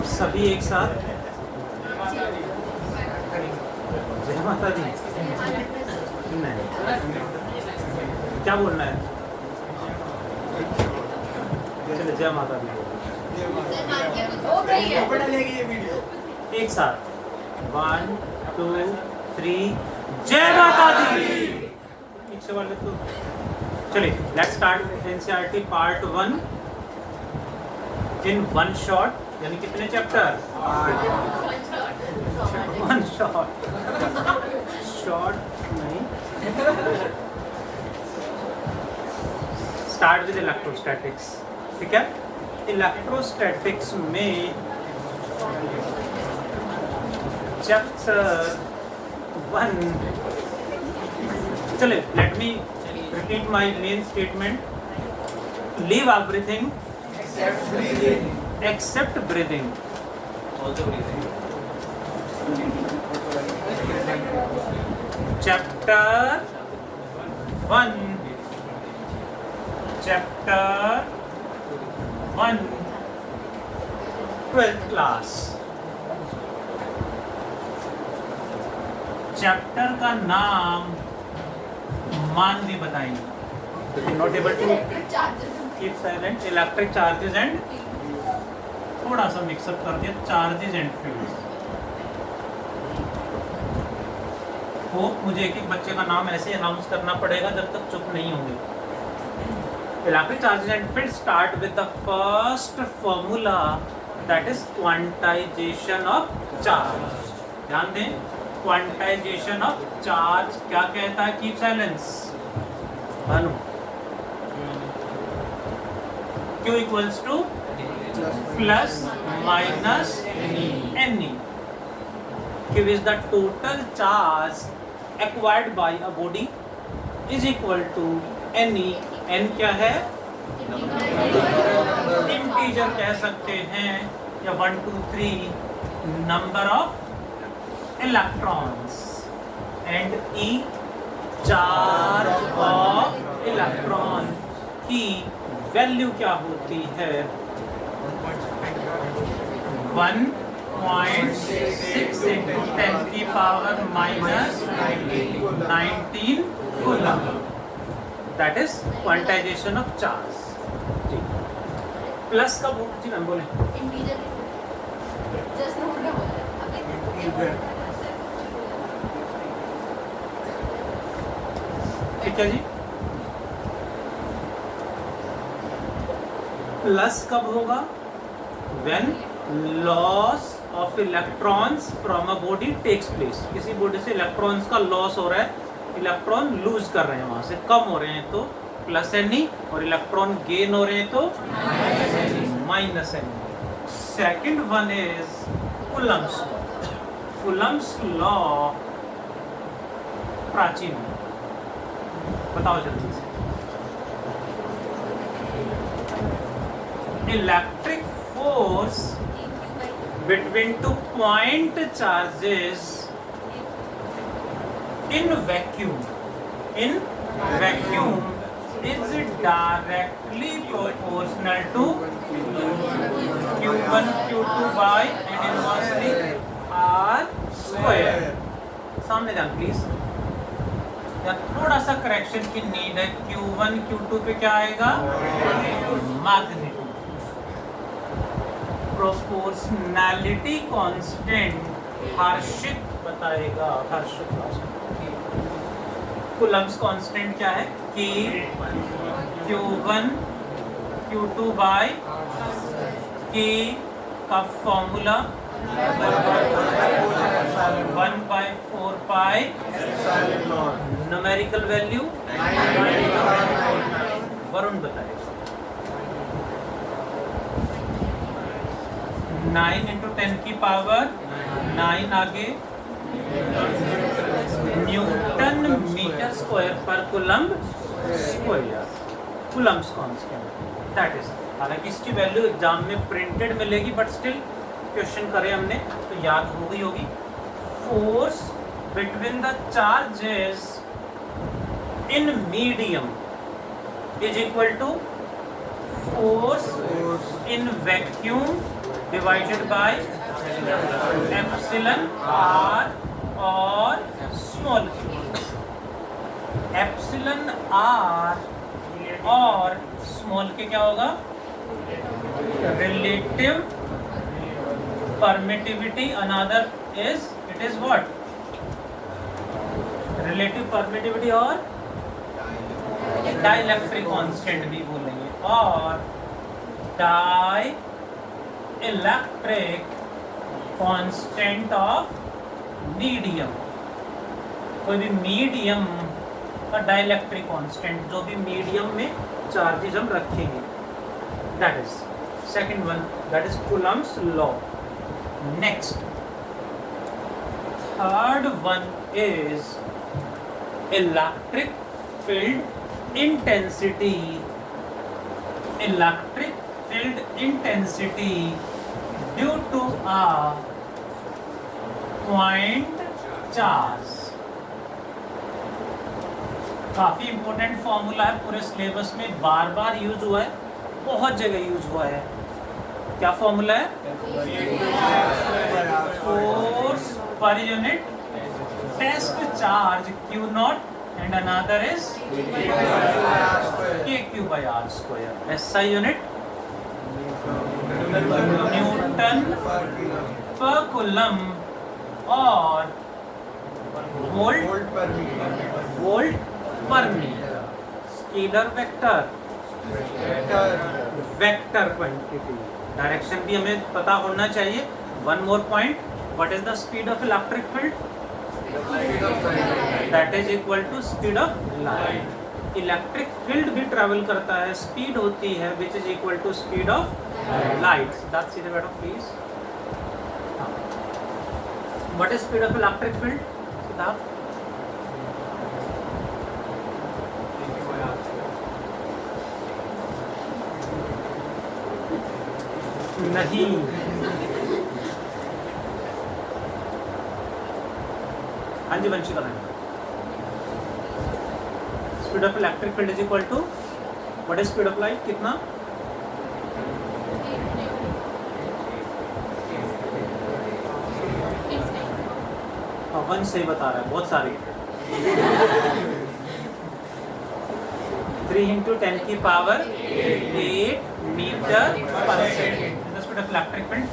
सभी एक साथ जय माता दी। नहीं, क्या बोलना है? चलो जय माता दी एक साथ 1 2 3 जय माता दी। एक से वाले तो चलिए let's start NCERT part 1 in one shot. यानी कितने चैप्टर? 1 शॉट। शॉर्ट नहीं। Start with electrostatics. ठीक है, इलेक्ट्रोस्टैटिक्स में चैप्टर 1। चलिए let me repeat my main statement. Leave everything except breathing. Also breathing. Chapter 1. Chapter 1. 12th class. Chapter का नाम मान भी बताएंगे। Not able to keep silent. Electric charges and थोड़ा सा मिक्सअप कर दिया, चार्जेस एंड फील्ड्स। होप मुझे एक एक बच्चे का नाम ऐसे अनाउंस करना पड़ेगा जब तक चुप नहीं होंगे। Electric charges and fields start with the first formula that is quantization of charge. ध्यान दें, क्वांटाइजेशन ऑफ चार्ज क्या कहता है? Keep silence. Bhanu, Q equals to plus minus Ne. Q is the total charge acquired by a body is equal to Ne. N क्या है? Integer कह सकते हैं, या 1 2 3 number of electrons. And E charge of electron की value क्या होती है? 1.6 into 10 की power minus 19 coulomb. That is quantization of charge. Plus का जी मैम बोले ठीक है जी। प्लस कब होगा? when loss of electrons from a body takes place. किसी बॉडी से इलेक्ट्रॉन्स का लॉस हो रहा है, इलेक्ट्रॉन लूज कर रहे हैं, वहां से कम हो रहे हैं तो प्लस Ne, और इलेक्ट्रॉन गेन हो रहे हैं तो minus Ne. Second one is Coulomb's law. Coulomb's law प्राचीन, बताओ जल्दी से। Electric force between two point charges in vacuum is directly proportional to Q1 Q2 by and inversely R square। सामने जान प्लीज, थोड़ा सा करेक्शन की नीड है। Q1 Q2 पे क्या आएगा? मैग्नीट्यूड। प्रोपोर्शनैलिटी कांस्टेंट हर्षित बताएगा। हर्षित कूलम्स कांस्टेंट क्या है? कि Q1 Q2 बाय K का फॉर्मूला 1/4 पाई न्यूमेरिकल वैल्यू वरुण बताएगा। 9 into 10 की पावर 9 आगे न्यूटन मीटर स्क्वायर पर coulomb square. Coulomb's constant that is. हालांकि इसकी वैल्यू एग्जाम में प्रिंटेड मिलेगी, बट स्टिल क्वेश्चन करे हमने तो याद हो गई होगी। force between the charges in medium is equal to force in vacuum divided by epsilon r और स्मॉल q. एप्सिलन r और स्मॉल के क्या होगा? Relative permittivity. Another is it is what? Relative permittivity और डाइलेक्ट्रिक कांस्टेंट भी बोलेंगे. और dielectric constant of medium. कोई भी मीडियम का डाइलेक्ट्रिक कांस्टेंट, जो भी मीडियम में चार्जेस हम रखेंगे, that is second one, that is Coulomb's law. Next third one is electric field intensity. Electric field intensity due to a point charge. काफी important formula है, पूरे सिलेबस में बार बार यूज हुआ है, बहुत जगह यूज हुआ है. क्या फॉर्मूला है? फोर्स पर unit test charge Q naught and another is KQ by R square. SI unit newton पर कूलम और वोल्ट पर metre. Scalar vector, vector quantity. Direction भी हमें पता होना चाहिए. One more point, what is the speed of electric field? That is equal to speed of light. Electric field भी travel करता है, स्पीड होती है which is equal to speed of light. That's it. बेटा please, what is speed of electric field? Siddharth. नहीं, हाँ जी Vanshika ma'am. Speed of electric field is equal to what is speed of light? कितना? One से बता रहा है, बहुत सारी. 3 into 10 की पावर 8 मीटर पर second speed of electric field.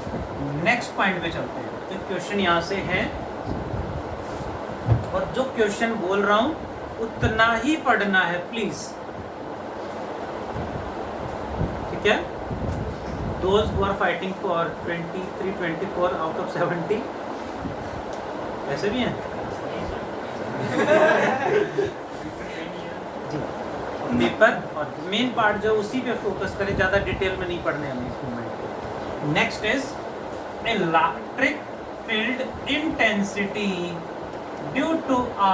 Next point पे चलते हैं. तो क्वेश्चन यहाँ से है, और जो क्वेश्चन बोल रहा हूँ उतना ही पढ़ना है प्लीज. ठीक है? Those who are fighting for 23, 24 out of 70 ऐसे भी हैं जी. पेपर और मेन पार्ट जो उसी पे फोकस करें, ज़्यादा डिटेल में नहीं पढ़ने हमें इस moment. Next is electric field intensity due to a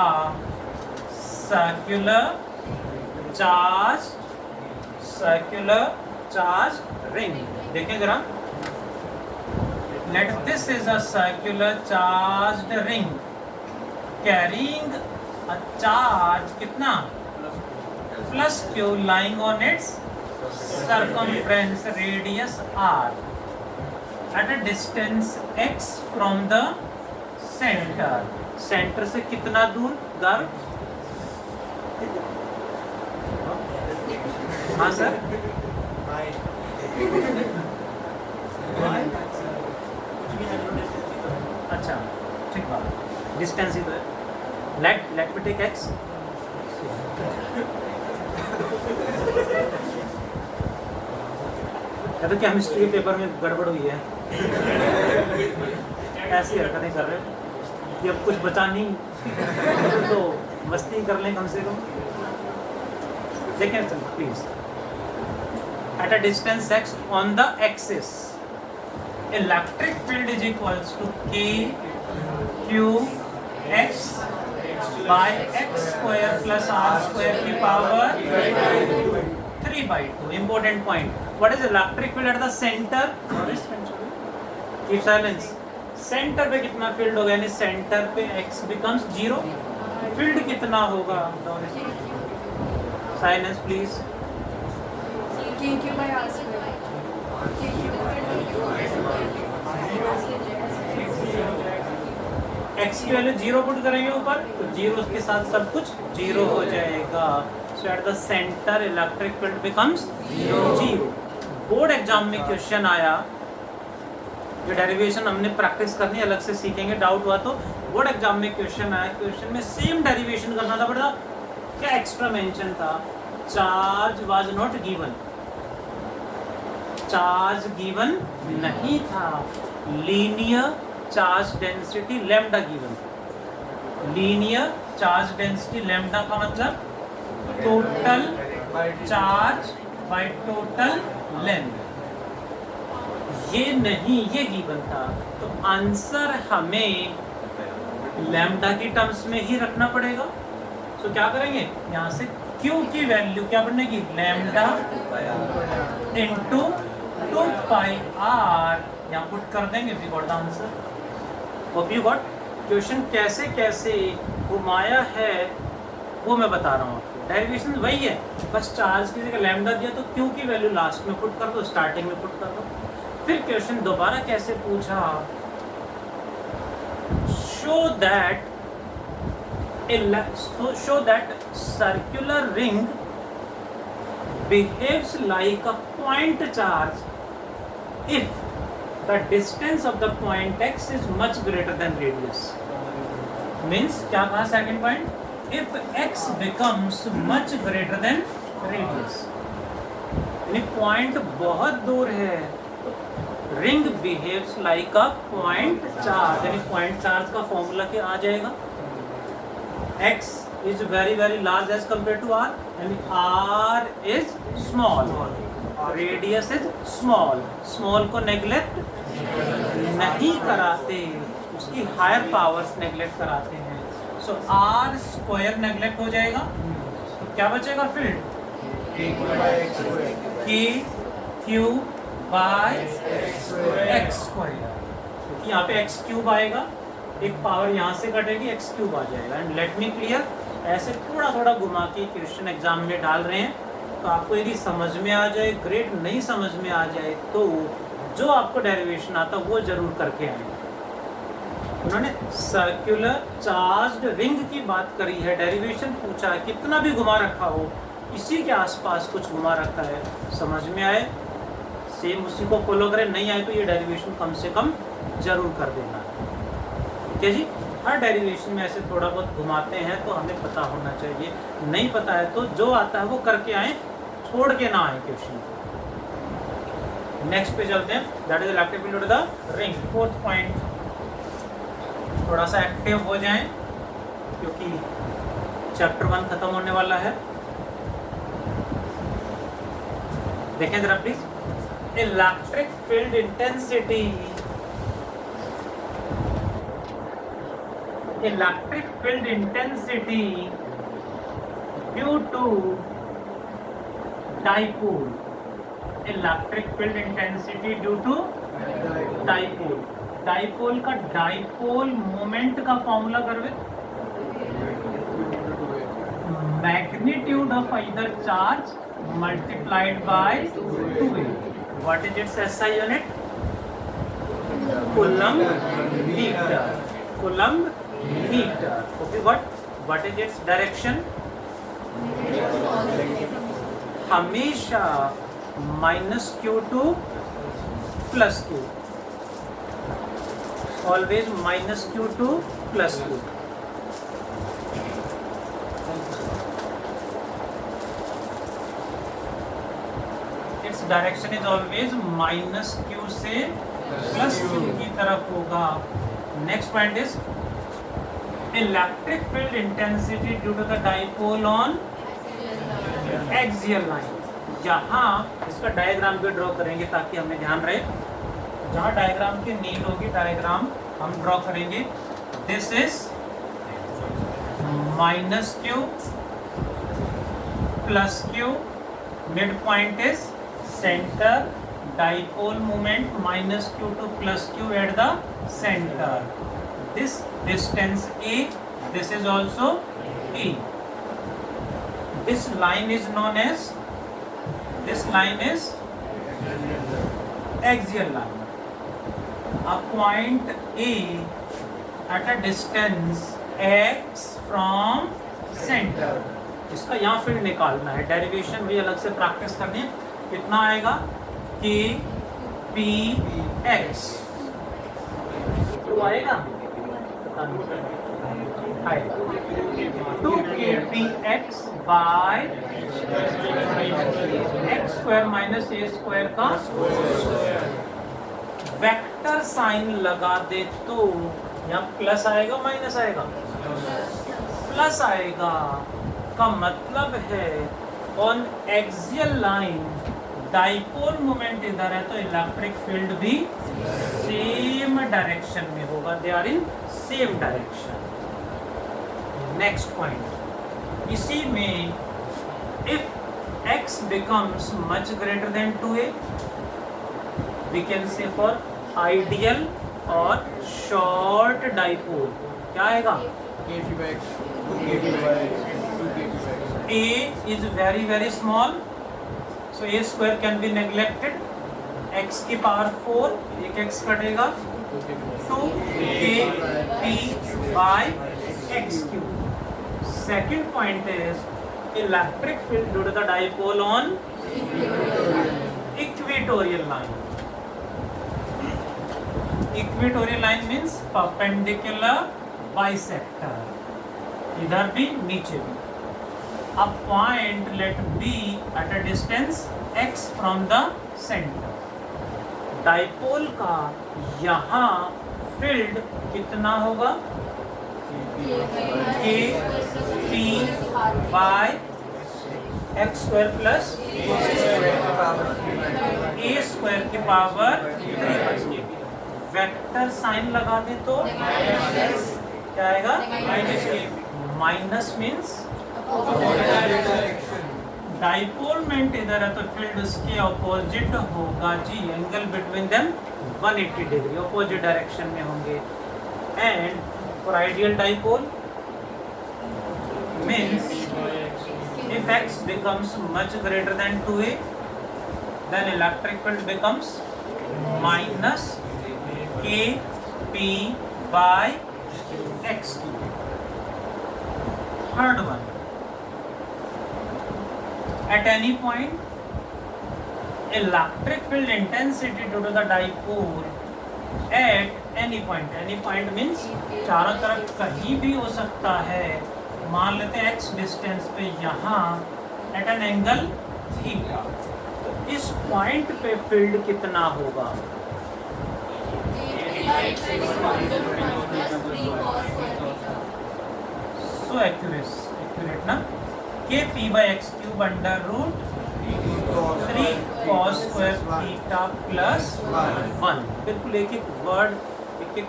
circular charge ring. देखें जरा. Let this is a circular charged ring carrying a charge कितना? plus Q lying on its circumference radius R at a distance x from the center. Centre से कितना दूर? गर्भ. हाँ sir. अच्छा ठीक बात, डिस्टेंस ही तो है. Let me take x. या तो केमिस्ट्री के पेपर में गड़बड़ हुई है. ऐसी हरकतें कर रहे हो कि अब कुछ बचा नहीं तो मस्ती कर लें कम से कम. देखें चल please. At a distance x on the axis electric field is equals to k q x by x square plus r square की power 3/2. Important point. What is electric field at the center? Keep silence. Centre पे कितना field होगा, यानी centre पे x becomes 0, field कितना होगा, silence please. x की value 0 put करेंगे ऊपर, तो 0 के साथ सब कुछ 0 हो जाएगा। So at the centre electric field becomes 0। Board exam में क्वेश्चन आया, जो डेरिवेशन हमने प्रैक्टिस करनी अलग से सीखेंगे, डाउट हुआ तो बोर्ड एग्जाम में क्वेश्चन आया, क्वेश्चन में सेम डेरिवेशन करना था, बड़ा क्या एक्स्ट्रा मेंशन था, charge was not given, charge given नहीं था, linear charge density lambda given. Linear charge density lambda का मतलब total charge by total length, ये नहीं, ये गिवन था। तो आंसर हमें लैम्डा की टर्म्स में ही रखना पड़ेगा। तो क्या करेंगे, यहाँ से Q की वैल्यू क्या बनेगी, लैम्डा इनटू 2 पाई r, यहाँ पुट कर देंगे, we got the answer. Hope you got. Question कैसे कैसे घुमाया है वो मैं बता रहा हूँ आपको, डेरिवेशन वही है, बस चार्ज की जगह लैम्डा दिया तो Q की वैल्यू लास्ट में पुट कर दो, स्टार्टिंग में पुट कर दो। फिर क्वेश्चन दोबारा कैसे पूछा, show that circular ring behaves like a point charge if the distance of the point x is much greater than radius। Means क्या कहा second point, if x becomes much greater than radius, यानी point बहुत दूर है, ring behaves like अ point charge, यानी point charge का formula क्या आ जाएगा, x is very very large as compared to r, यानी r is small, radius is small, small को नेग्लेक्ट नहीं कराते, उसकी हायर पावर्स नेग्लेक्ट कराते हैं। सो r स्क्वायर नेग्लेक्ट हो जाएगा, तो क्या बचेगा field, k q by x square, क्योंकि यहाँ पे एक्स क्यूब आएगा, एक पावर यहाँ से कटेगी, एक्स क्यूब आ जाएगा। एंड लेट मी क्लियर, ऐसे थोड़ा थोड़ा घुमा के क्वेश्चन एग्जाम में डाल रहे हैं, तो आपको यदि समझ में आ जाए ग्रेट, नहीं समझ में आ जाए तो जो आपको डेरिवेशन आता वो जरूर करके आए। उन्होंने सर्कुलर चार्ज्ड रिंग की बात करी है, डेरिवेशन पूछा है, कितना भी घुमा रखा हो, इसी के आसपास कुछ घुमा रखा है, समझ में आए सेम उसी को फॉलो करें, नहीं आए तो ये डेरिवेशन कम से कम जरूर कर देना। ठीक है जी, हर डेरिवेशन में ऐसे थोड़ा बहुत घुमाते हैं तो हमें पता होना चाहिए, नहीं पता है तो जो आता है वो करके आए, छोड़ के ना आए क्वेश्चन। नेक्स्ट पे चलते हैं, that is electric field of the ring. Fourth point, थोड़ा सा एक्टिव हो जाएं क्योंकि चैप्टर 1 खत्म होने वाला है। देखें जरा please, electric field intensity, electric field intensity due to dipole, electric field intensity due to dipole, dipole का डाइपोल मोमेंट का फॉर्मूला करवे, magnitude of either charge multiplied by 2a। What is its SI unit, coulomb metre, coulomb metre. Okay, what is its direction, हमेशा -q2 +q, always -q2 +q। Its direction is always -q से +q की तरफ होगा। Next point is electric field intensity due to the dipole on axial line. यहाँ इसका diagram भी draw करेंगे ताकि हमें ध्यान रहे, जहाँ डायग्राम की नीड होगी डायग्राम हम ड्रॉ करेंगे। This is -q +q, mid point is centre dipole moment minus q to plus q at the center. This distance a, this is also a. This line is known as, this line is axial line. A point A at a distance x from center. इसका यहाँ field निकालना है, derivation भी अलग से practice करनी है. कितना आएगा? k p x तो आएगा 2kpx by x square minus a square का वेक्टर साइन लगा दे तो यहाँ प्लस आएगा माइनस आएगा? प्लस आएगा. का मतलब है on axial line dipole moment इधर है तो इलेक्ट्रिक फील्ड भी सेम डायरेक्शन में होगा. They are in same direction. Next point, इसी में if x becomes much greater than 2a, we can say for ideal or short dipole क्या आएगा? a is very very small, so a square can be neglected. x की power 4, एक x कटेगा, 2kp by x cube. Second point is electric field due to the dipole on equatorial line. Equatorial line means perpendicular bisector. इधर भी नीचे भी. A point let B at a distance x from the center. Dipole का यहाँ field कितना होगा? k p by x square plus a square की power 3. Vector sign लगा दे तो क्या आएगा? माइनस मीन्स डाइपोलमेंट इधर है तो फील्ड उसके ऑपोजिट होगा जी. Angle between them 180 degree opposite direction में होंगे. And for ideal dipole means if x becomes much greater than 2a, then electric field becomes minus k p by x cube. Third one, at any point electric field intensity due to the dipole at any point. Any point means चारों तरफ कहीं भी हो सकता है. मान लेते हैं x डिस्टेंस पे यहाँ एट एन एंगल थीटा. तो इस पॉइंट पे फील्ड कितना होगा? सो एक्यूरेट ना. k p by x cube under root 3 cos square theta plus 1. बिल्कुल एक एक वर्ड, एक एक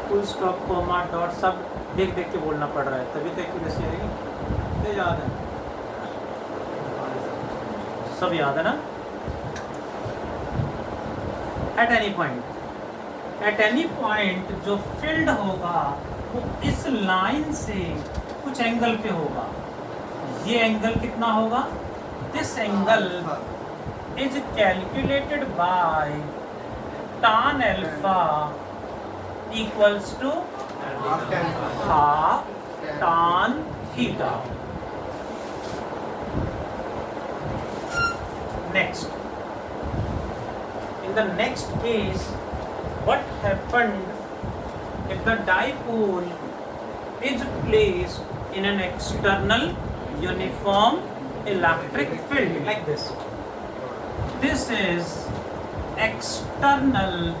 फुल स्टॉप कोमा डॉट सब देख देख के बोलना पड़ रहा है, तभी तो एक्यूरेसी आएगी. तो याद है, सब याद है ना. एट एनी पॉइंट जो फील्ड होगा वो इस लाइन से कुछ एंगल पे होगा. ये एंगल कितना होगा? This angle is calculated by tan alpha equals to half tan theta. Next, in the next case, what happened if the dipole is placed in an external uniform electric field like this? This is external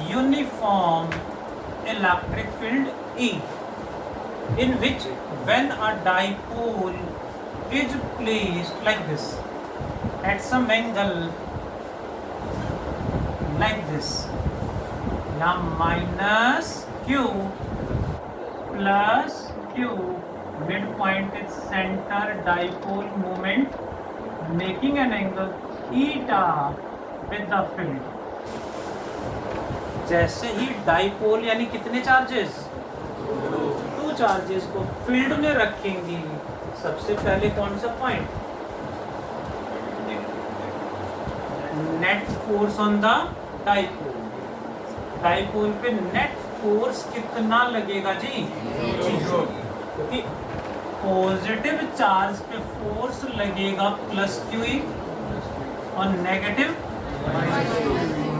uniform electric field E, in which when a dipole is placed like this at some angle like this, now minus q plus q, midpoint is center dipole moment making an angle theta with the field. जैसे ही dipole यानी कितने charges, 2 charges को field में रखेंगे, सबसे पहले कौन सा point, net force on the dipole. Dipole पे नेट फोर्स कितना लगेगा जी, क्योंकि पॉजिटिव चार्ज पे फोर्स लगेगा प्लस क्यूई और negative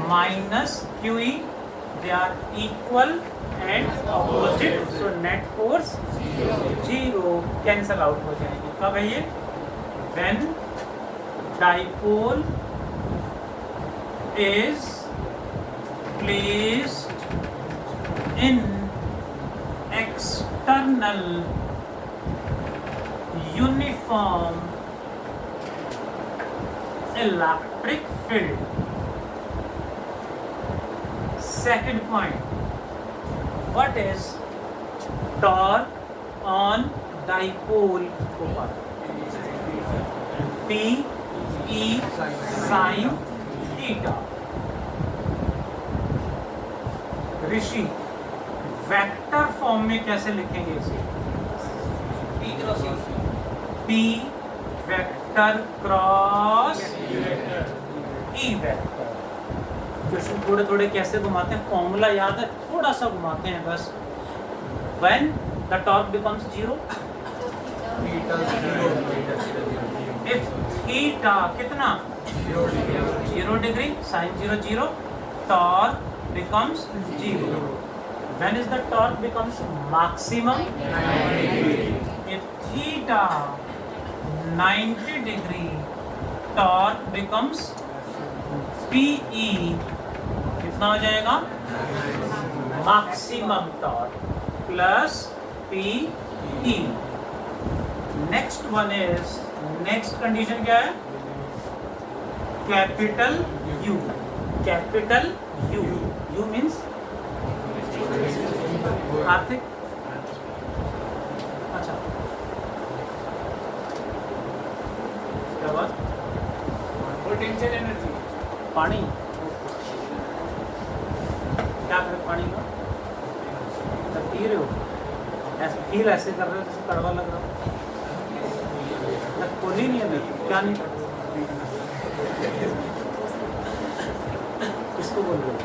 minus q E, they are equal and opposite, so net force 0, cancel out हो जाएगी। कब है ये, when dipole is placed in external uniform electric field। Second point, what is torque on dipole? P E sin theta। Rishi vector form में कैसे लिखेंगे इसे, P vector cross E vector. Question थोड़े थोड़े कैसे घुमाते हैं, फॉर्मूला याद है, थोड़ा सा घुमाते हैं बस। When the torque becomes 0, if theta कितना 0 degree, sine 0 0, torque becomes 0। When is the torque becomes maximum? If theta 90 degree, torque becomes PE, कितना हो जाएगा, maximum torque plus PE। Next one is, next condition क्या है, capital U। capital U, U means आर्थिक। अच्छा क्या बात, potential energy, पानी, क्या करें पानी का, तब पी रहे हो, ऐसे फील ऐसे कर रहे हो जैसे कड़वा लग रहा हो, तब खोली नहीं है, क्या नहीं पता किसको बोल रहे हो।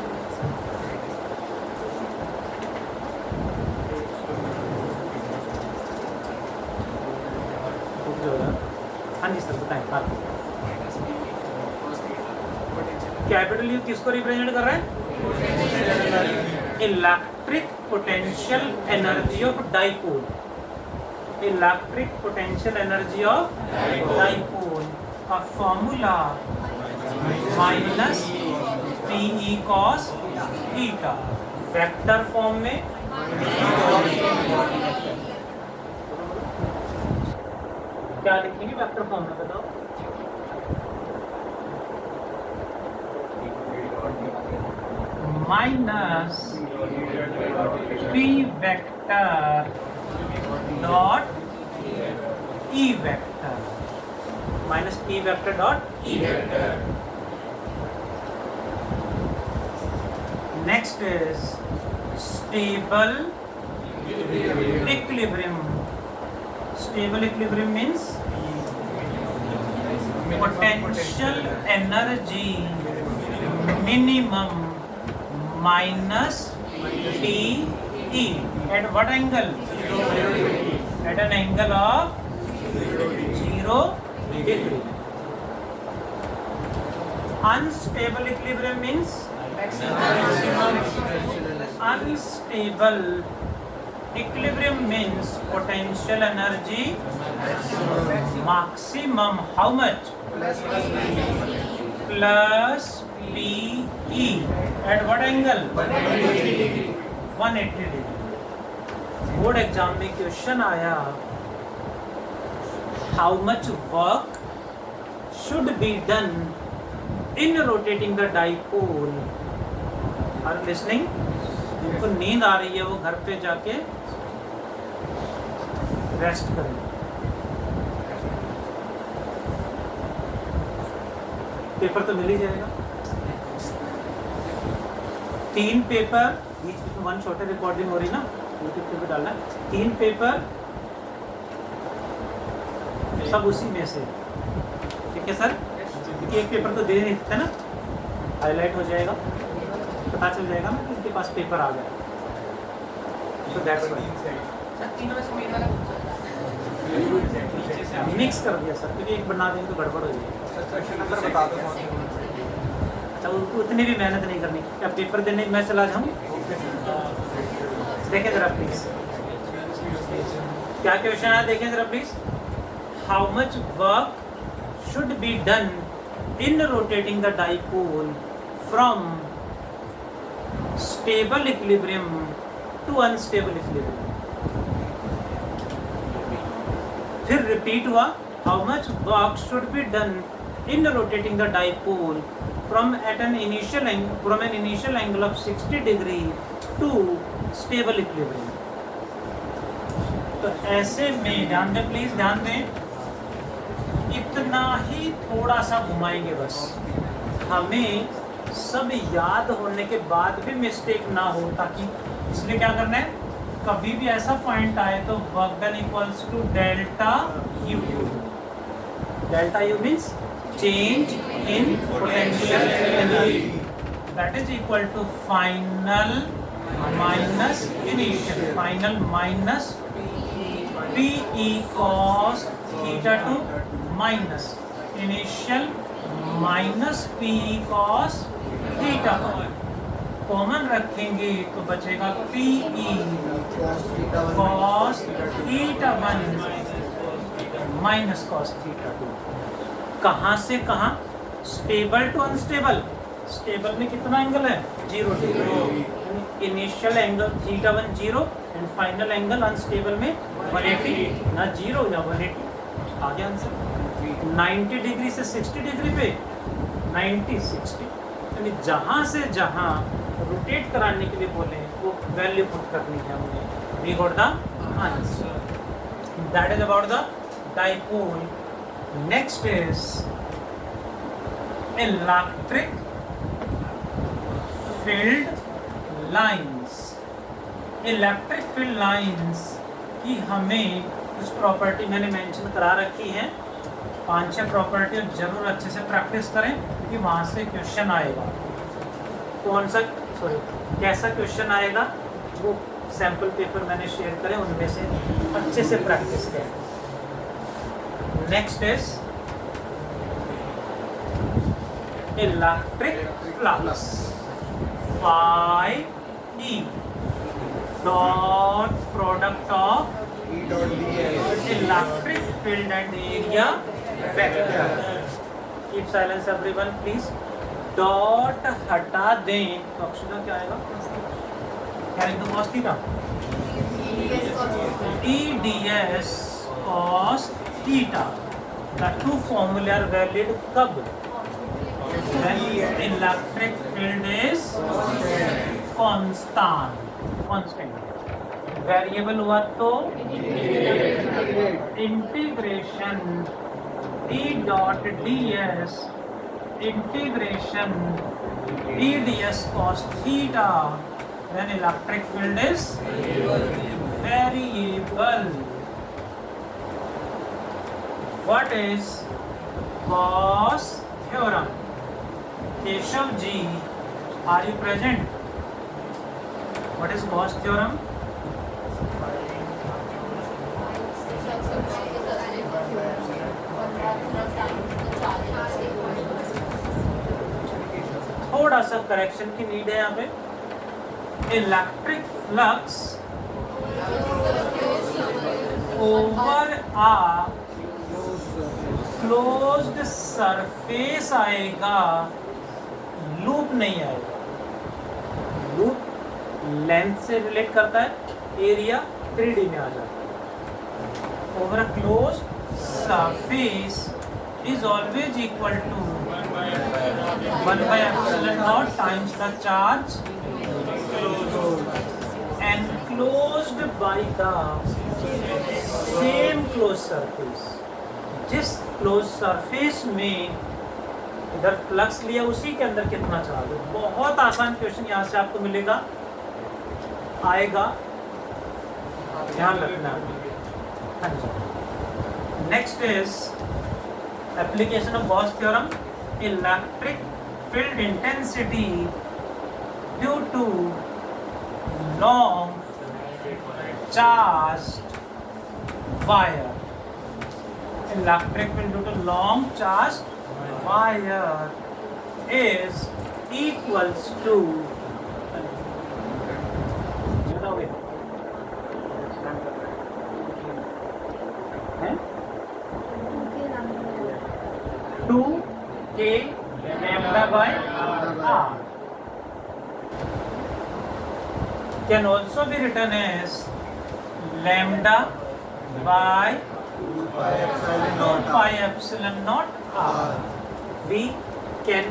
हाँ जी सर बताएं। कैपिटल यू किसको रिप्रेजेंट कर रहा है, electric potential energy of dipole. Electric potential energy of dipole का formula minus PE cos theta, vector form में क्या लिखेंगे, वेक्टर फॉर्म में बताओ, minus P vector dot E vector, minus P vector dot E vector. Next is stable equilibrium। Stable equilibrium means potential energy minimum minus PE at what angle? At an angle of 0 degree। Unstable equilibrium means unstable equilibrium means potential energy maximum how much, plus PE at what angle, 180 degree। Board exam में question आया, how much work should be done in rotating the dipole. Are listening, जिनको नींद आ रही है वो घर पे जाके रेस्ट करें। पेपर तो मिल ही जाएगा। 3 पेपर, बीच में 1 शॉर्टर रिकॉर्डिंग हो रही ना, यूट्यूब पे भी डालना है। 3 पेपर सब उसी में से, ठीक है सर? क्योंकि एक पेपर तो दे नहीं थे ना, हाईलाइट हो जाएगा, पता चल जाएगा ना कि उनके पास पेपर आ गया। तो दैट्स व्हाई मिक्स कर दिया सर, क्योंकि एक बना देंगे तो गड़बड़ हो जाएगी। अच्छा, उतनी भी मेहनत नहीं करनी। क्या पेपर देने मैं चला जाऊँ? देखें जरा प्लीज, क्या क्वेश्चन है, देखें जरा please. How much work should be done in rotating the dipole from stable equilibrium to unstable equilibrium. फिर रिपीट हुआ, how much work should be done in rotating the dipole from an initial angle of 60 degree to stable equilibrium। तो ऐसे में ध्यान दें please, ध्यान दें, इतना ही थोड़ा सा घुमाएंगे बस, हमें सब याद होने के बाद भी मिस्टेक ना हो, ताकि इसलिए क्या करना है, कभी भी ऐसा पॉइंट आए तो work done equals to delta U. Delta U means change in potential energy, that is equal to final minus initial, final minus PE cos theta 2 minus initial minus PE cos theta 1। Common रखेंगे तो बचेगा PE cos theta 1 minus cos theta 2। कहाँ से कहाँ? Stable to unstable. Stable में कितना angle है? 0 degree. Initial angle theta 1 0 and final angle unstable में 180, ना 0 या 180। आ गया आंसर। 90 डिग्री से 60 डिग्री पे 90 60, यानी जहाँ से जहाँ रोटेट कराने के लिए बोले वो वैल्यू पुट करनी है हमने। We got the answer. That is about the dipole. Next is electric field lines। Electric field lines की हमें कुछ प्रॉपर्टी मैंने मेंशन करा रखी है, 5-6 प्रॉपर्टी जरूर अच्छे से प्रैक्टिस करें, क्योंकि वहाँ से क्वेश्चन आएगा। कौन सा, सॉरी, कैसा क्वेश्चन आएगा वो सैम्पल पेपर मैंने शेयर करें, उनमें से अच्छे से प्रैक्टिस करें। Next is electric flux, phi E dot product of electric field and area vector। Keep silence everyone please। Dot हटा दें तो अक्षर क्या आएगा? क्या लिख दो? cos theta, EDS cos theta। The two formulae are valid कब? When electric field is constant। Variable हुआ तो integration E dot ds integration EDS cos theta when electric field is variable। What is Gauss theorem? Keshav ji, are you present? What is Gauss theorem? थोड़ा सा correction की need है यहाँ पे। Electric flux over आ closed surface आएगा, loop नहीं आएगा। Loop length से रिलेट करता है, एरिया 3D में आ जाता है। Over a closed surface is always equal to 1/ε0 times the charge enclosed by the same closed surface। जिस क्लोज सरफेस में इधर फ्लक्स लिया, उसी के अंदर कितना चार्ज है। बहुत आसान क्वेश्चन यहाँ से आपको मिलेगा, आएगा, ध्यान रखना। Next is application of Gauss theorem. Electric field intensity due to long charged wire. Electric field due to long charged wire is equals to two k lambda by r can also be written as lambda by 2 pi epsilon naught r. We can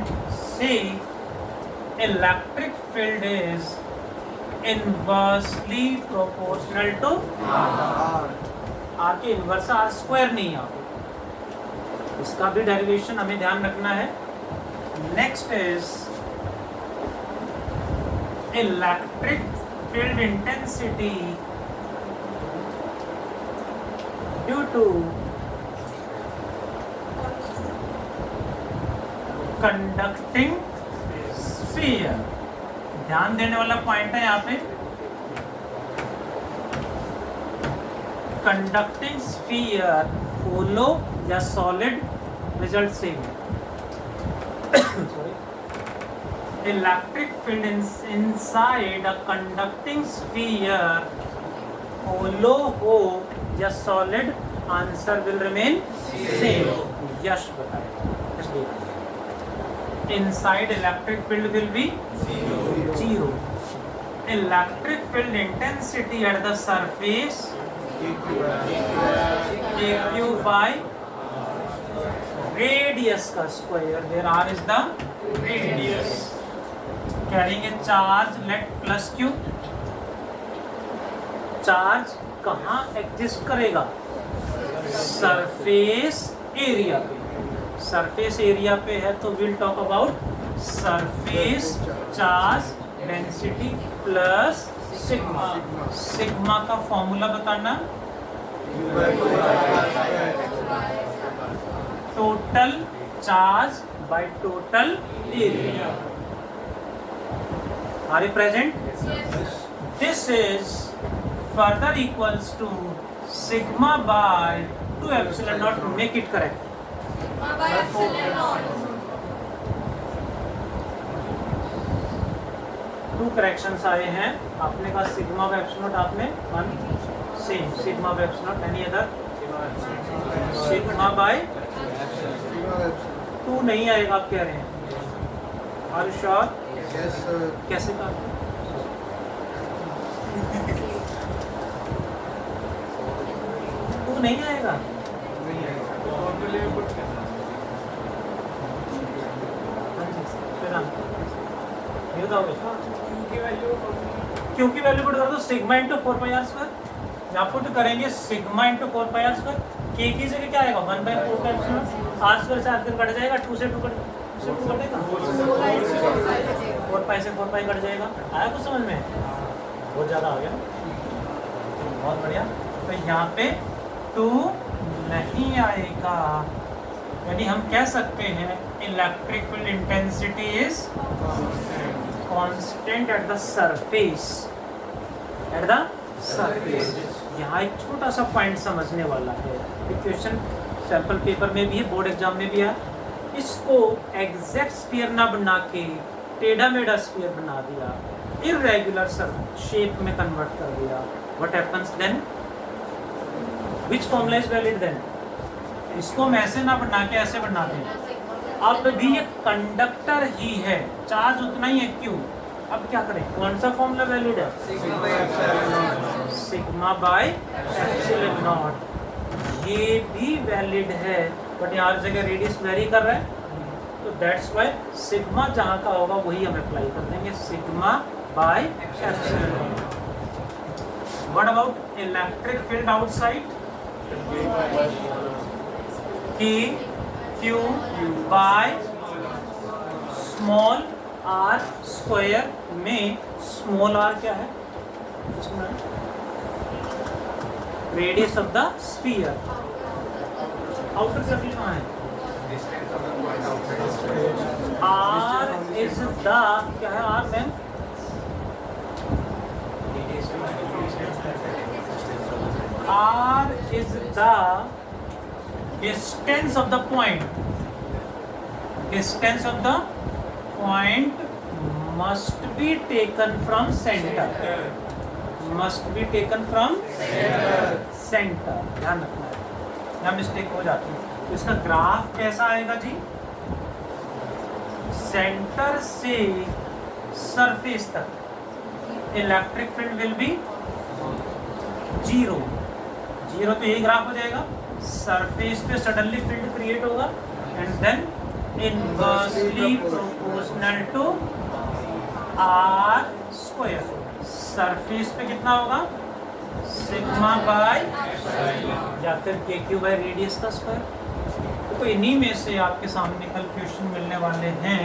say electric field is inversely proportional to r. r के inverse r square नहीं है, इसका भी derivation हमें ध्यान रखना है। Next is electric field intensity due to conducting sphere। ध्यान देने वाला पॉइंट है यहाँ पे, कंडक्टिंग स्फीयर होलो या सॉलिड, रिजल्ट सेम है। Electric field inside a conducting sphere, hollow हो या solid, answer will remain same. Yash बताए, inside electric field will be zero. Electric field intensity at the surface q by radius का square, where r is the radius, carrying a charge let plus q। Charge कहाँ exist करेगा? Surface area पे। Surface area पे है तो will talk about surface charge density plus sigma. Sigma का formula बताना, total charge by total area. Are you present? This is further equals to sigma by 2 epsilon naught, make it correct, by epsilon naught। 2 corrections आए हैं, आपने कहा sigma by epsilon naught, आपने one same sigma by epsilon naught, any other? Sigma by 2 नहीं आएगा, आप कह रहे हैं? Are you sure? Yes sir. कैसे कहा? नहीं आएगा, क्योंकि वैल्यू पुट कर दो sigma into 4 pi R square. यहाँ पुट करेंगे sigma into 4 pi R square, k की जगह क्या आएगा 1/4 पाई एप्सिलॉन आर स्क्वायर से आर स्क्वायर कट जाएगा, 2 से 2 कटेगा, 4 पाई से 4 पाई कट जाएगा। आया कुछ समझ में? बहुत ज़्यादा आ गया, बहुत बढ़िया। तो यहाँ पे 2 नहीं आएगा, यानी हम कह सकते हैं electric field intensity is constant eight the surface, eight the surface. यहाँ एक छोटा सा पॉइंट समझने वाला है, क्वेश्चन सैंपल पेपर में भी है, बोर्ड एग्जाम में भी है। इसको एग्जैक्ट स्फीयर ना बना के टेढ़ा मेढ़ा स्फीयर बना दिया, इरेगुलर शेप में कन्वर्ट कर दिया, what happens then? Which formula is valid then? इसको हम ऐसे ना बना के ऐसे बना दें। अब भी ये कंडक्टर ही है, चार्ज उतना ही है, क्यों? अब क्या करें, कौन सा फॉर्मूला वैलिड है? Sigma by epsilon not. ये भी वैलिड है, बट यहाँ जगह रेडियस वेरी कर रहा है, तो दैट्स वाई सिग्मा जहाँ का होगा वही हम अप्लाई कर देंगे, sigma by epsilon. What about electric field outside? कि Q by small R square में स्मॉल आर क्या है? Radius of the sphere. Outer circle कहाँ है? आर इज द क्या है? R ma'am R is the distance of the point. Distance of the point must be taken from center. Must be taken from center. ध्यान रखना है, यहाँ mistake हो जाती है। तो इसका ग्राफ कैसा आएगा जी? सेंटर से सरफेस तक electric field will be zero. Zero तो यही ग्राफ हो जाएगा। सरफेस पे सडनली फील्ड क्रिएट होगा and then inversely proportional to R square. Surface पे कितना होगा? सिग्मा बाय या फिर के क्यू बाय रेडियस का स्क्वायर। तो इन्हीं में से आपके सामने कल क्वेश्चन मिलने वाले हैं,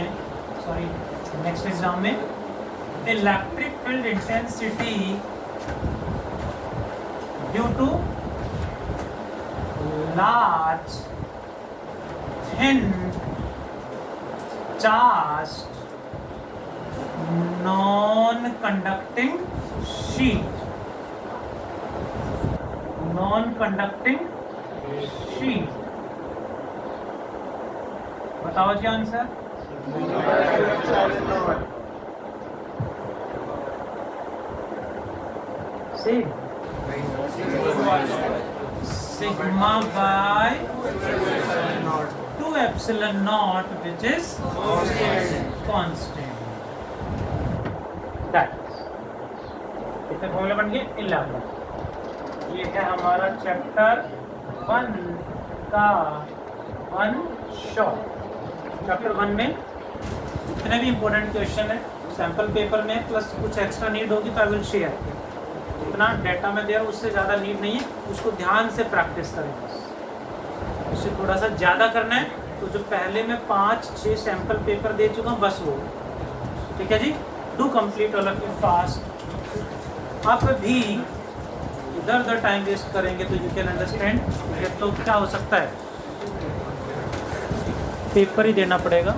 सॉरी नेक्स्ट एग्जाम में। Electric field intensity due to large thin charged non-conducting sheet, non-conducting sheet। बताओ जी answer. See? Sigma by 2 epsilon naught which is constant. That कितने फॉर्मूले बन गए? 11। ये है हमारा चैप्टर 1 का 1 शॉट। चैप्टर 1 में इतने भी इम्पोर्टेंट क्वेश्चन है सैम्पल पेपर में, प्लस कुछ एक्स्ट्रा नीड होगी तो आई विल शेयर। इतना डेटा में दे रहा हूँ, उससे ज़्यादा नीड नहीं है, उसको ध्यान से प्रैक्टिस करें बस। उससे थोड़ा सा ज़्यादा करना है तो जो पहले मैं 5-6 सैम्पल पेपर दे चुका हूँ बस वो, ठीक है जी। Do complete all of you fast. आप भी इधर उधर टाइम वेस्ट करेंगे तो यू कैन अंडरस्टैंड ये तो क्या हो सकता है, पेपर ही देना पड़ेगा।